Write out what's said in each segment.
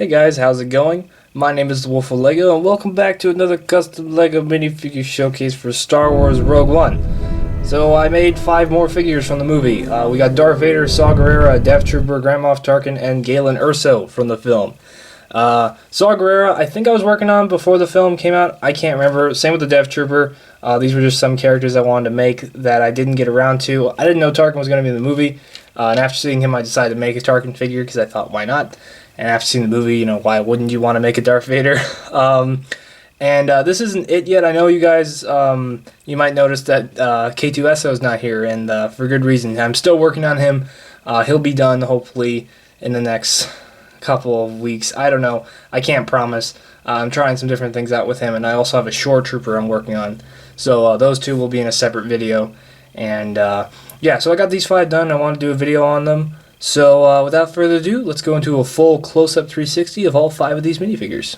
Hey guys, how's it going? My name is the Wolf of Lego, and welcome back to another custom Lego minifigure showcase for Star Wars Rogue One. So I made 5 more figures from the movie. We got Darth Vader, Saw Guerrera, Death Trooper, Grand Moff Tarkin, and Galen Erso from the film. Saw Guerrera, I think I was working on before the film came out. I can't remember. Same with the Death Trooper. These were just some characters I wanted to make that I didn't get around to. I didn't know Tarkin was going to be in the movie, and after seeing him, I decided to make a Tarkin figure because I thought, why not? And after seeing the movie, you know, why wouldn't you want to make a Darth Vader? This isn't it yet. I know you guys, you might notice that K2SO is not here, and for good reason. I'm still working on him. He'll be done, hopefully, in the next couple of weeks. I don't know. I can't promise. I'm trying some different things out with him, and I also have a Shore Trooper I'm working on. So those two will be in a separate video. And yeah, so I got these 5 done. I want to do a video on them. So without further ado, let's go into a full close-up 360 of all 5 of these minifigures.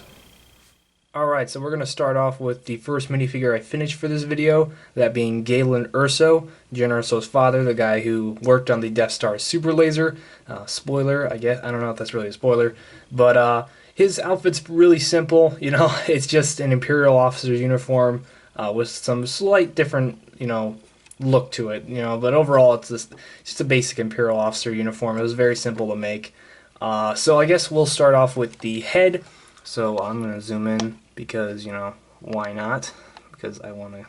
Alright, so we're going to start off with the first minifigure I finished for this video, that being Galen Erso, Jyn Erso's father, the guy who worked on the Death Star super laser. Spoiler, I guess. I don't know if that's really a spoiler. But his outfit's really simple, you know. It's just an Imperial officer's uniform with some slight different, you know, look to it, you know, but overall it's just a basic Imperial officer uniform. It was very simple to make. So I guess we'll start off with the head. So I'm going to zoom in because, you know, why not? Because I want to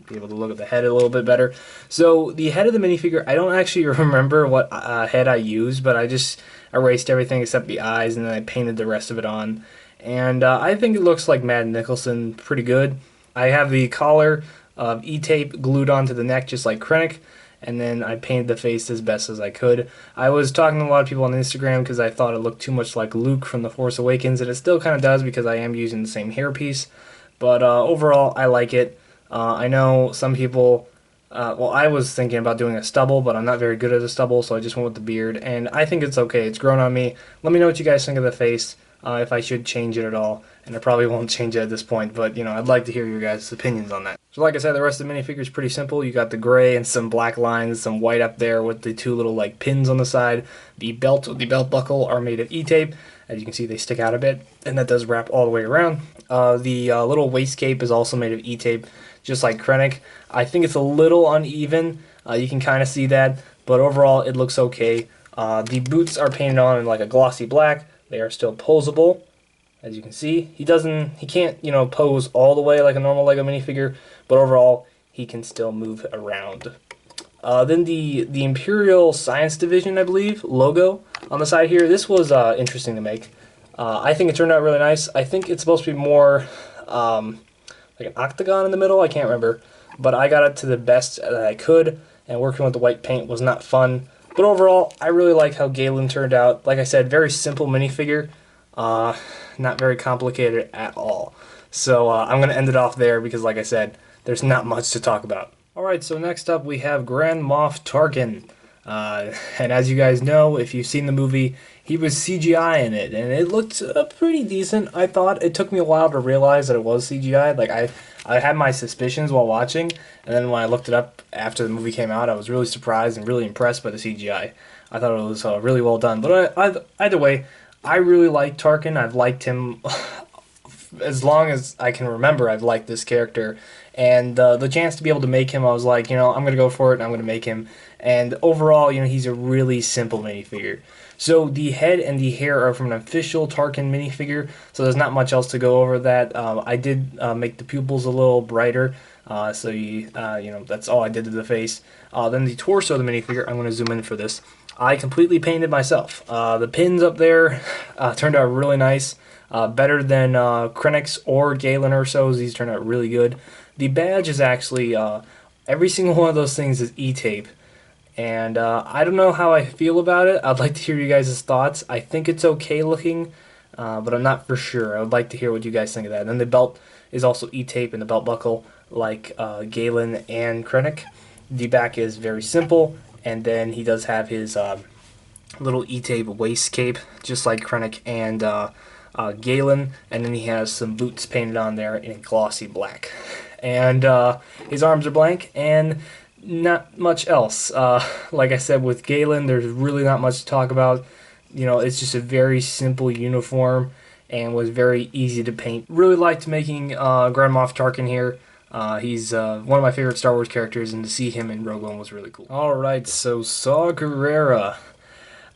be able to look at the head a little bit better. So the head of the minifigure, I don't actually remember what head I used, but I just erased everything except the eyes and then I painted the rest of it on. And I think it looks like Matt Nicholson pretty good. I have the collar of E-tape glued onto the neck just like Krennic, and then I painted the face as best as I could. I was talking to a lot of people on Instagram because I thought it looked too much like Luke from The Force Awakens, and it still kind of does because I am using the same hairpiece, but overall I like it. I know some people, well, I was thinking about doing a stubble, but I'm not very good at a stubble, so I just went with the beard, and I think it's okay. It's grown on me. Let me know what you guys think of the face, if I should change it at all, and I probably won't change it at this point, but, you know, I'd like to hear your guys' opinions on that. So like I said, the rest of the minifigure is pretty simple. You got the gray and some black lines, some white up there with the 2 little like pins on the side. The belt with the belt buckle are made of E-tape. As you can see, they stick out a bit, and that does wrap all the way around. The little waist cape is also made of E-tape, just like Krennic. I think it's a little uneven. You can kind of see that, but overall it looks okay. The boots are painted on in like a glossy black. They are still posable. As you can see, he can't, you know, pose all the way like a normal Lego minifigure, but overall, he can still move around. Then the Imperial Science Division, I believe, logo on the side here. This was interesting to make. I think it turned out really nice. I think it's supposed to be more like an octagon in the middle. I can't remember, but I got it to the best that I could, and working with the white paint was not fun. But overall, I really like how Galen turned out. Like I said, very simple minifigure. Not very complicated at all. So I'm going to end it off there because, like I said, there's not much to talk about. Alright, so next up we have Grand Moff Tarkin. And as you guys know, if you've seen the movie, he was CGI in it, and it looked pretty decent, I thought. It took me a while to realize that it was CGI. Like, I had my suspicions while watching, and then when I looked it up after the movie came out, I was really surprised and really impressed by the CGI. I thought it was really well done. But either way, I really like Tarkin. I've liked him as long as I can remember. I've liked this character, and the chance to be able to make him, I was like, you know, I'm going to go for it, and I'm going to make him. And overall, you know, he's a really simple minifigure. So the head and the hair are from an official Tarkin minifigure, so there's not much else to go over that. I did make the pupils a little brighter, so you know, that's all I did to the face. Then the torso of the minifigure, I'm going to zoom in for this. I completely painted myself. The pins up there turned out really nice. Better than Krennic's or Galen Erso's. These turned out really good. The badge is actually, every single one of those things is E-tape. And I don't know how I feel about it. I'd like to hear you guys' thoughts. I think it's okay looking, but I'm not for sure. I would like to hear what you guys think of that. And then the belt is also E-tape in the belt buckle, like Galen and Krennic. The back is very simple, and then he does have his little E-tape waist cape, just like Krennic and Galen, and then he has some boots painted on there in glossy black. And his arms are blank, and not much else. Like I said, with Galen, there's really not much to talk about. You know, it's just a very simple uniform. and was very easy to paint. Really liked making Grand Moff Tarkin here. He's one of my favorite Star Wars characters, and to see him in Rogue One was really cool. Alright, so Saw Guerrera.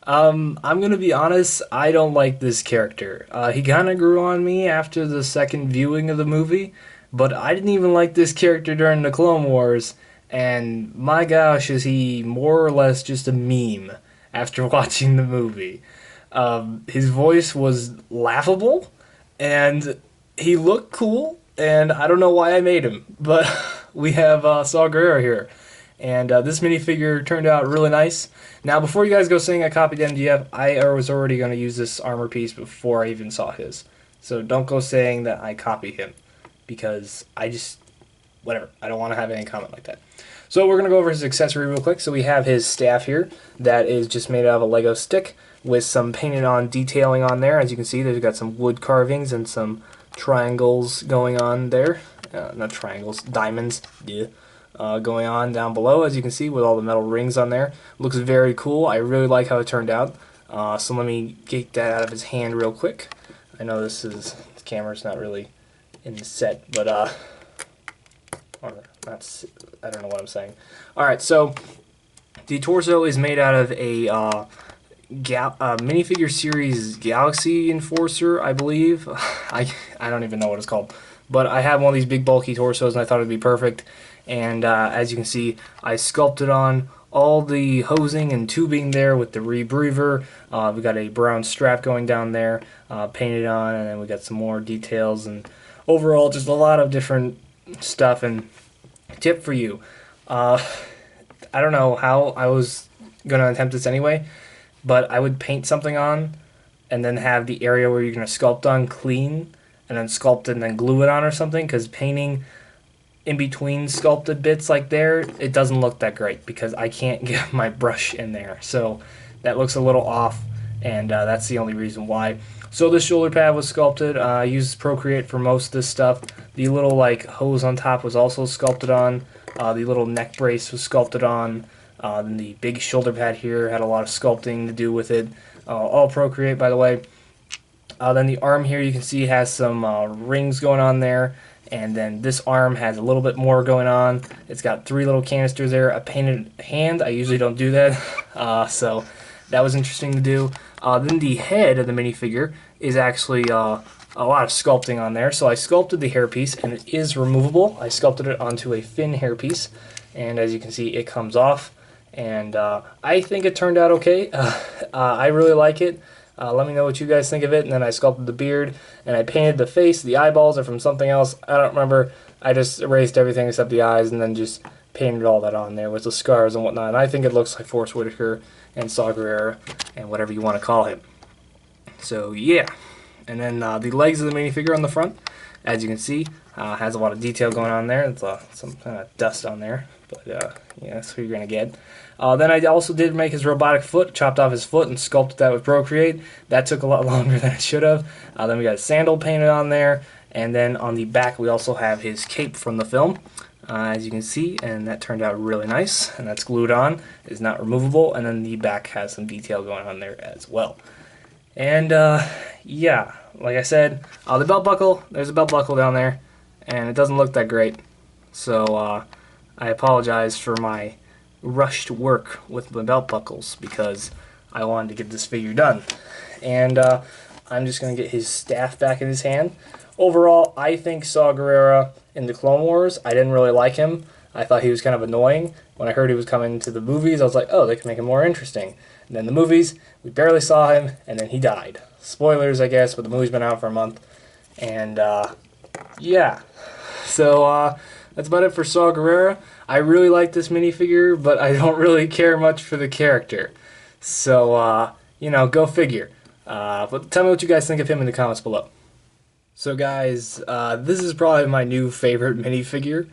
I'm gonna be honest, I don't like this character. He kinda grew on me after the second viewing of the movie, but I didn't even like this character during the Clone Wars, and my gosh, is he more or less just a meme after watching the movie. His voice was laughable, and he looked cool, and I don't know why I made him, but we have Saw Gerrera here. And this minifigure turned out really nice. Now, before you guys go saying I copied MDF, I was already going to use this armor piece before I even saw his. So don't go saying that I copied him, because I just, whatever, I don't want to have any comment like that. So we're going to go over his accessory real quick. So we have his staff here that is just made out of a Lego stick with some painted on detailing on there. As you can see, there's got some wood carvings and some triangles going on there. Not triangles, diamonds. Yeah. Going on down below, as you can see, with all the metal rings on there. Looks very cool. I really like how it turned out. So let me get that out of his hand real quick. I know the camera's not really in the set, but or that's, I don't know what I'm saying. Alright, so the torso is made out of a minifigure series Galaxy Enforcer, I believe. I don't even know what it's called. But I have one of these big bulky torsos, and I thought it would be perfect. And as you can see, I sculpted on all the hosing and tubing there with the rebreather. We got a brown strap going down there, painted on, and then we got some more details. And overall, just a lot of different stuff. And tip for you, I don't know how I was going to attempt this anyway, but I would paint something on and then have the area where you're going to sculpt on clean, and then sculpt it and then glue it on or something, because painting in between sculpted bits like there, it doesn't look that great because I can't get my brush in there. So that looks a little off, and that's the only reason why. So this shoulder pad was sculpted. I used Procreate for most of this stuff. The little like hose on top was also sculpted on. The little neck brace was sculpted on. Then the big shoulder pad here had a lot of sculpting to do with it. All Procreate, by the way. Then the arm here, you can see, has some rings going on there. And then this arm has a little bit more going on. It's got 3 little canisters there, a painted hand. I usually don't do that, so that was interesting to do. Then the head of the minifigure is actually a lot of sculpting on there. So I sculpted the hairpiece, and it is removable. I sculpted it onto a fin hairpiece, and as you can see, it comes off. And I think it turned out okay. I really like it. Let me know what you guys think of it. And then I sculpted the beard, and I painted the face. The eyeballs are from something else. I don't remember. I just erased everything except the eyes, and then just painted all that on there with the scars and whatnot. And I think it looks like Forrest Whitaker and Saw Gerrera and whatever you want to call him. So yeah. And then the legs of the minifigure on the front, as you can see, has a lot of detail going on there. It's some kind of dust on there, but yeah, that's what you're gonna get. Then I also did make his robotic foot, chopped off his foot and sculpted that with Procreate. That took a lot longer than it should have. Then we got a sandal painted on there, and then on the back we also have his cape from the film, as you can see, and that turned out really nice. And that's glued on, it's not removable, and then the back has some detail going on there as well. And yeah, like I said, the belt buckle, there's a belt buckle down there, and it doesn't look that great. So I apologize for my rushed work with the belt buckles, because I wanted to get this figure done. And I'm just going to get his staff back in his hand. Overall, I think Saw Gerrera in the Clone Wars, I didn't really like him. I thought he was kind of annoying. When I heard he was coming to the movies, I was like, oh, they can make him more interesting. And then the movies, we barely saw him, and then he died. Spoilers, I guess, but the movie's been out for a month. And yeah. So that's about it for Saw Gerrera. I really like this minifigure, but I don't really care much for the character. So, you know, go figure. But tell me what you guys think of him in the comments below. So guys, this is probably my new favorite minifigure.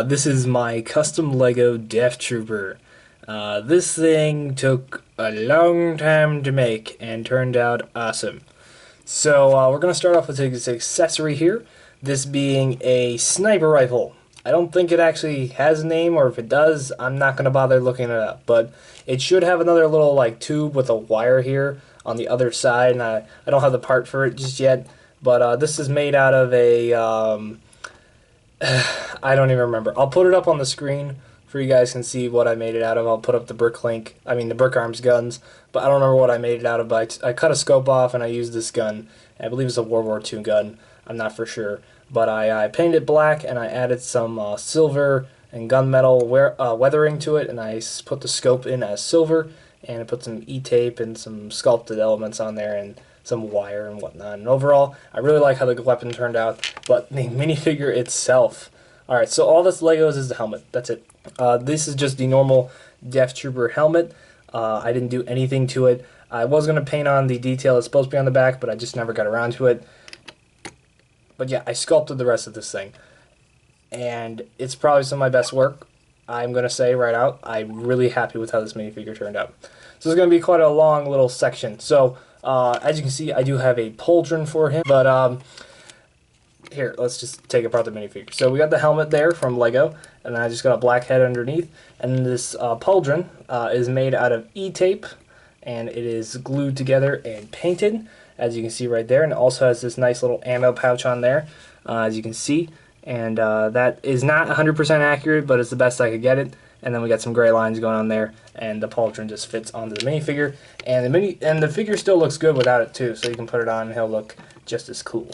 This is my custom Lego Death Trooper. This thing took a long time to make and turned out awesome. So we're going to start off with his accessory here, this being a sniper rifle. I don't think it actually has a name, or if it does, I'm not going to bother looking it up. But it should have another little like tube with a wire here on the other side, and I don't have the part for it just yet. But this is made out of a, I don't even remember. I'll put it up on the screen for you guys can see what I made it out of. I'll put up the the brick arms guns, but I don't remember what I made it out of. But I cut a scope off and I used this gun. I believe it's a World War II gun. I'm not for sure. But I painted it black and I added some silver and gunmetal weathering to it, and I put the scope in as silver, and I put some E-tape and some sculpted elements on there and some wire and whatnot. And overall, I really like how the weapon turned out, but the minifigure itself. Alright, so all this Legos is the helmet. That's it. This is just the normal Death Trooper helmet. I didn't do anything to it. I was going to paint on the detail that's supposed to be on the back, but I just never got around to it. But yeah, I sculpted the rest of this thing. And it's probably some of my best work, I'm going to say right out. I'm really happy with how this minifigure turned out. So it's going to be quite a long little section. So, as you can see, I do have a pauldron for him. But, here, let's just take apart the minifigure. So we got the helmet there from Lego, and I just got a black head underneath. And this pauldron is made out of E-tape, and it is glued together and painted, as you can see right there. And it also has this nice little ammo pouch on there, as you can see. And that is not 100% accurate, but it's the best I could get it. And then we got some gray lines going on there, and the pauldron just fits onto the minifigure. And the figure still looks good without it too, so you can put it on and he'll look just as cool.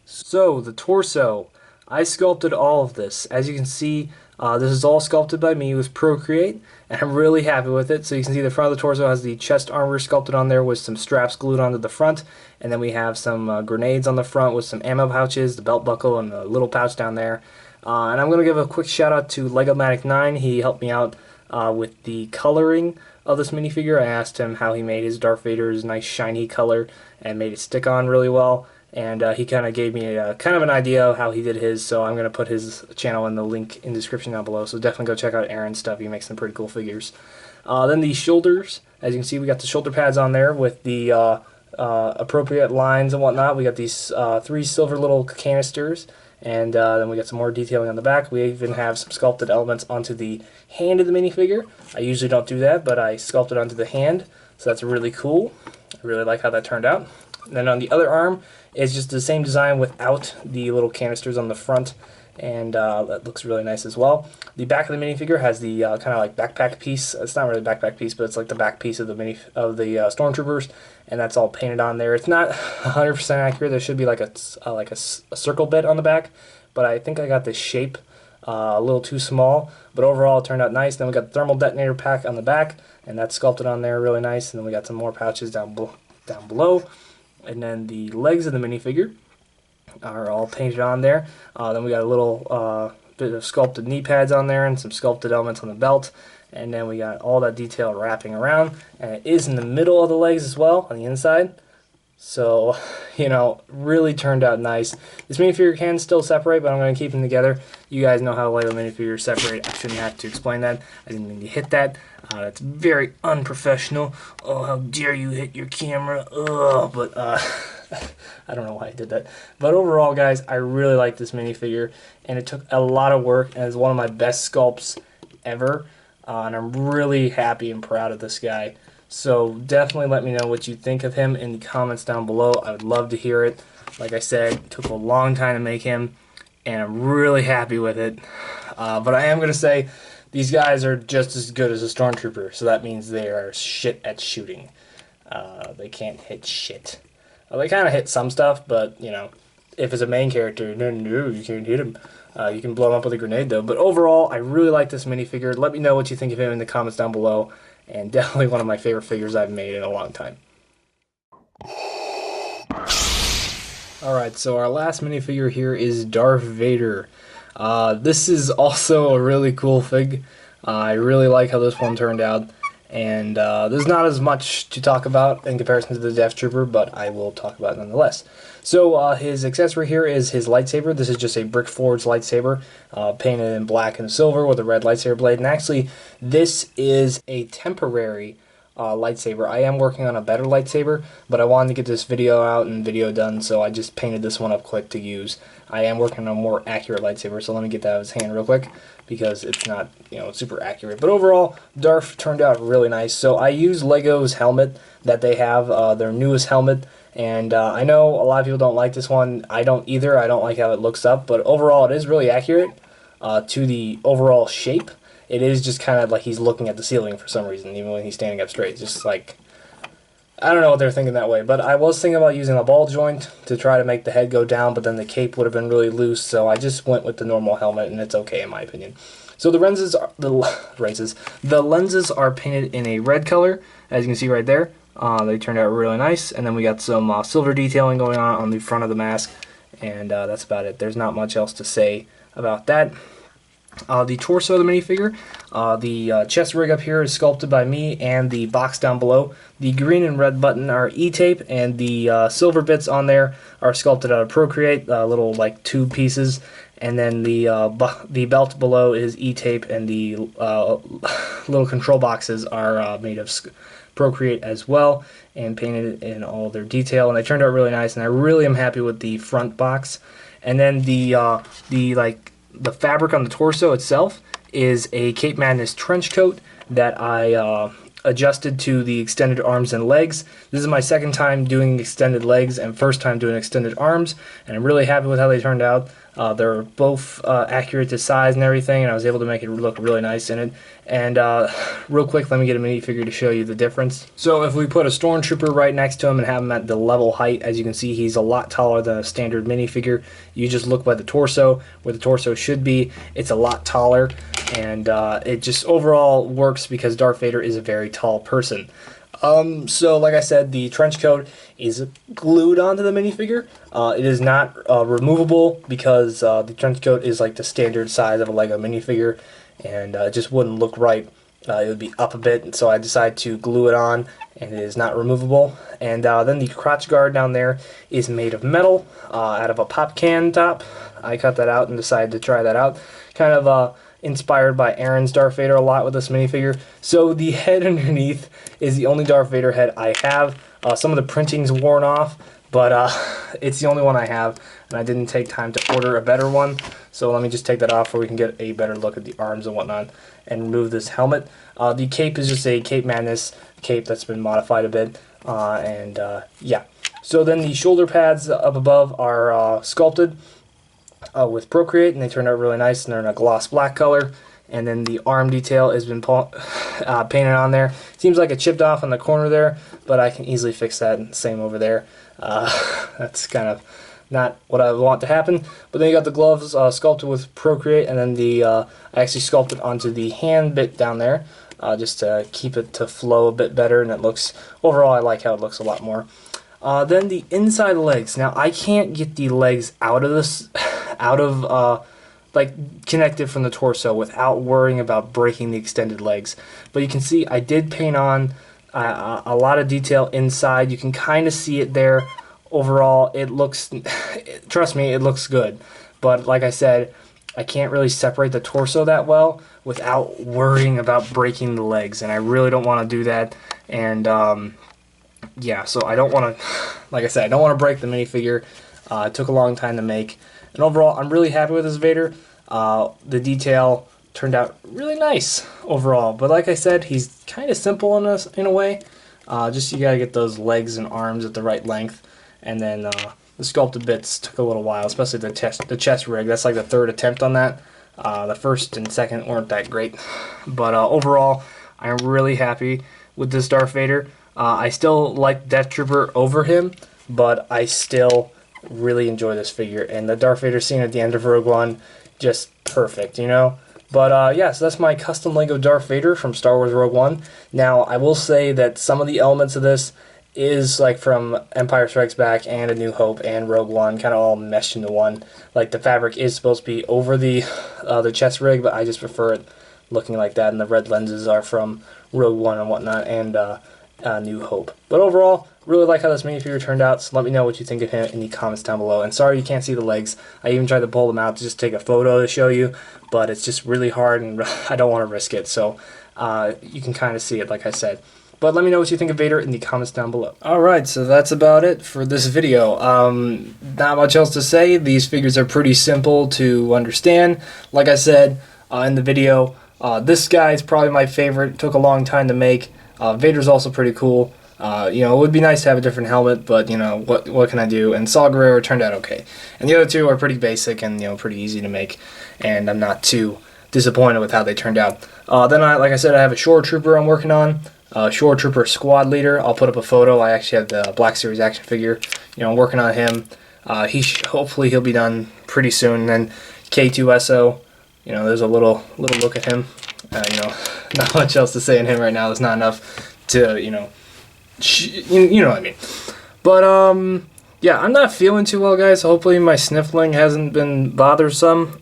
So the torso, I sculpted all of this. As you can see, this is all sculpted by me with Procreate, and I'm really happy with it. So you can see the front of the torso has the chest armor sculpted on there with some straps glued onto the front, and then we have some grenades on the front with some ammo pouches, the belt buckle, and a little pouch down there. And I'm going to give a quick shout out to Legomatic9. He helped me out with the coloring of this minifigure. I asked him how he made his Darth Vader's nice shiny color and made it stick on really well. And he kind of gave me kind of an idea of how he did his, so I'm going to put his channel in the link in the description down below, so definitely go check out Aaron's stuff. He makes some pretty cool figures. Then the shoulders, as you can see, we got the shoulder pads on there with the appropriate lines and whatnot. We got these 3 silver little canisters, and then we got some more detailing on the back. We even have some sculpted elements onto the hand of the minifigure. I usually don't do that, but I sculpted onto the hand, so that's really cool. I really like how that turned out. And then on the other arm is just the same design without the little canisters on the front, and that looks really nice as well. The back of the minifigure has the kind of like backpack piece. It's not really a backpack piece, but it's like the back piece of the stormtroopers, and that's all painted on there. It's not 100% accurate. There should be like a circle bit on the back, but I think I got the shape a little too small. But overall, it turned out nice. Then we got the thermal detonator pack on the back, and that's sculpted on there really nice. And then we got some more pouches down below. And then the legs of the minifigure are all painted on there. Then we got a little bit of sculpted knee pads on there and some sculpted elements on the belt. And then we got all that detail wrapping around. And it is in the middle of the legs as well, on the inside. So, you know, really turned out nice. This minifigure can still separate, but I'm going to keep them together. You guys know how Lego minifigures separate. I shouldn't have to explain that. I didn't mean to hit that. That's very unprofessional. Oh, how dare you hit your camera. Ugh, but I don't know why I did that. But overall, guys, I really like this minifigure, and it took a lot of work, and it's one of my best sculpts ever. And I'm really happy and proud of this guy. So definitely let me know what you think of him in the comments down below. I would love to hear it. Like I said, it took a long time to make him, and I'm really happy with it. But I am going to say these guys are just as good as a stormtrooper, so that means they are shit at shooting. They can't hit shit. Well, they kind of hit some stuff, but, you know, if it's a main character, no, you can't hit him. You can blow him up with a grenade, though. But overall, I really like this minifigure. Let me know what you think of him in the comments down below. And definitely one of my favorite figures I've made in a long time. Alright, so our last minifigure here is Darth Vader. This is also a really cool fig. I really like how this one turned out. And there's not as much to talk about in comparison to the Death Trooper, but I will talk about it nonetheless. So his accessory here is his lightsaber. This is just a brick forged lightsaber, painted in black and silver with a red lightsaber blade. And actually, this is a temporary lightsaber. I am working on a better lightsaber, but I wanted to get this video out and video done, so I just painted this one up quick to use. I am working on a more accurate lightsaber, so let me get that out of his hand real quick, because it's not, you know, super accurate. But overall, Darth turned out really nice. So I used Lego's helmet that they have, their newest helmet, And I know a lot of people don't like this one. I don't either. I don't like how it looks up, but overall it is really accurate to the overall shape. It is just kind of like he's looking at the ceiling for some reason, even when he's standing up straight. It's just like, I don't know what they're thinking that way, but I was thinking about using a ball joint to try to make the head go down, but then the cape would have been really loose, so I just went with the normal helmet, and it's okay in my opinion. So the lenses are painted in a red color, as you can see right there. They turned out really nice, and then we got some silver detailing going on the front of the mask, and that's about it. There's not much else to say about that. The torso of the minifigure, the chest rig up here is sculpted by me, and the box down below. The green and red button are E-tape, and the silver bits on there are sculpted out of Procreate, little like tube pieces. And then the belt below is E-tape, and the little control boxes are made of Procreate as well, and painted in all their detail. And they turned out really nice, and I really am happy with the front box. And then the fabric on the torso itself is a Cape Madness trench coat that I adjusted to the extended arms and legs. This is my second time doing extended legs and first time doing extended arms, and I'm really happy with how they turned out. They're both accurate to size and everything, and I was able to make it look really nice in it. And real quick, let me get a minifigure to show you the difference. So if we put a Stormtrooper right next to him and have him at the level height, as you can see, he's a lot taller than a standard minifigure. You just look by the torso, where the torso should be. It's a lot taller, and it just overall works because Darth Vader is a very tall person. So like I said, the trench coat is glued onto the minifigure. It is not removable because the trench coat is like the standard size of a Lego minifigure, and it just wouldn't look right. It would be up a bit, so I decided to glue it on, and it is not removable. And then the crotch guard down there is made of metal, out of a pop can top. I cut that out and decided to try that out. Kind of inspired by Aaron's Darth Vader a lot with this minifigure. So the head underneath is the only Darth Vader head I have. Some of the printing's worn off, but it's the only one I have, and I didn't take time to order a better one. So let me just take that off so we can get a better look at the arms and whatnot, and remove this helmet. The cape is just a Cape Madness cape that's been modified a bit, yeah. So then the shoulder pads up above are sculpted with Procreate, and they turned out really nice, and they're in a gloss black color. And then the arm detail has been painted on there. Seems like it chipped off on the corner there, but I can easily fix that. Same over there. That's kind of not what I want to happen. But then you got the gloves sculpted with Procreate, and then I actually sculpted onto the hand bit down there, just to keep it to flow a bit better, and it looks, overall I like how it looks a lot more. Then the inside legs. Now I can't get the legs out of this, like connected from the torso without worrying about breaking the extended legs. But you can see I did paint on a lot of detail inside. You can kind of see it there. Overall, it looks, trust me, it looks good. But like I said, I can't really separate the torso that well without worrying about breaking the legs, and I really don't want to do that. And yeah, so I don't want to, like I said, I don't want to break the minifigure. It took a long time to make. And overall, I'm really happy with this Vader. The detail turned out really nice overall. But like I said, he's kind of simple in a way. Just you gotta get those legs and arms at the right length. And then the sculpted bits took a little while, especially the chest rig. That's like the third attempt on that. The first and second weren't that great. But overall, I'm really happy with this Darth Vader. I still like Death Trooper over him, but I still really enjoy this figure. And the Darth Vader scene at the end of Rogue One, just perfect, you know? But yeah, so that's my custom Lego Darth Vader from Star Wars Rogue One. Now, I will say that some of the elements of this is like from Empire Strikes Back and A New Hope and Rogue One, kind of all meshed into one. Like the fabric is supposed to be over the chest rig, but I just prefer it looking like that, and the red lenses are from Rogue One and whatnot, and New Hope. But overall, really like how this minifigure turned out, so let me know what you think of him in the comments down below. And sorry you can't see the legs. I even tried to pull them out to just take a photo to show you, but it's just really hard, and I don't want to risk it, so you can kind of see it, like I said. But let me know what you think of Vader in the comments down below. Alright, so that's about it for this video. Not much else to say. These figures are pretty simple to understand. Like I said in the video, this guy is probably my favorite. It took a long time to make. Vader's also pretty cool. It would be nice to have a different helmet, but, what can I do? And Saw Guerrera turned out okay. And the other two are pretty basic and, pretty easy to make, and I'm not too disappointed with how they turned out. Then, like I said, I have a Shore Trooper I'm working on. Shore Trooper Squad Leader. I'll put up a photo. I actually have the Black Series action figure. I'm working on him. Hopefully he'll be done pretty soon. And then K2SO, there's a little look at him. Not much else to say on him right now. There's not enough to, you know what I mean. But, yeah, I'm not feeling too well, guys. Hopefully my sniffling hasn't been bothersome.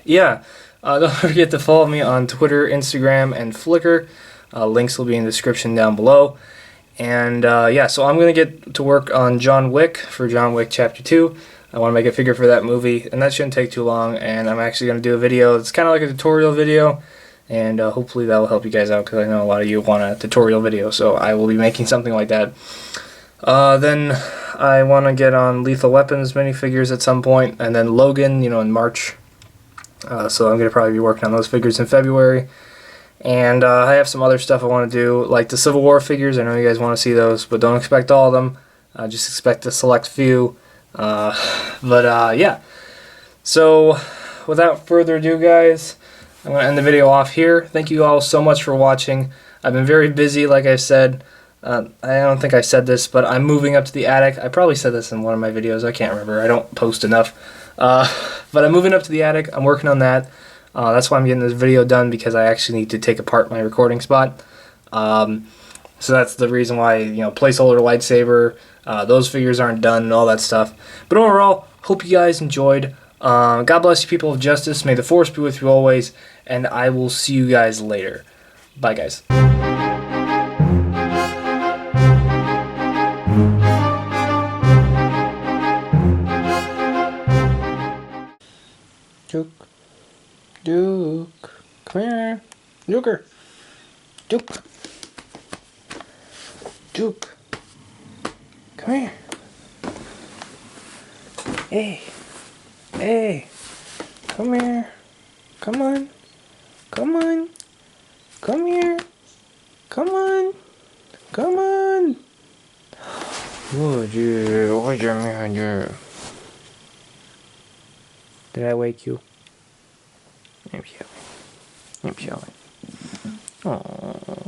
Yeah. Don't forget to follow me on Twitter, Instagram, and Flickr. Links will be in the description down below. And, yeah, so I'm going to get to work on John Wick for John Wick Chapter 2. I want to make a figure for that movie, and that shouldn't take too long. And I'm actually going to do a video. It's kind of like a tutorial video. And hopefully that will help you guys out, because I know a lot of you want a tutorial video, so I will be making something like that. Then I want to get on Lethal Weapons minifigures at some point, and then Logan, in March. So I'm going to probably be working on those figures in February. And I have some other stuff I want to do, like the Civil War figures. I know you guys want to see those, but don't expect all of them. Just expect a select few. Yeah. So without further ado, guys, I'm going to end the video off here. Thank you all so much for watching. I've been very busy, like I said. I don't think I said this, but I'm moving up to the attic. I probably said this in one of my videos. I can't remember. I don't post enough. But I'm moving up to the attic. I'm working on that. That's why I'm getting this video done, because I actually need to take apart my recording spot. So that's the reason why, placeholder lightsaber, those figures aren't done and all that stuff. But overall, hope you guys enjoyed. God bless you, people of justice. May the Force be with you always. And I will see you guys later. Bye, guys. Duke, come here. Duker. Duke, come here. Hey, come here. Come on, come here. Come on. Would you? Did I wake you? I'm sorry. Oh.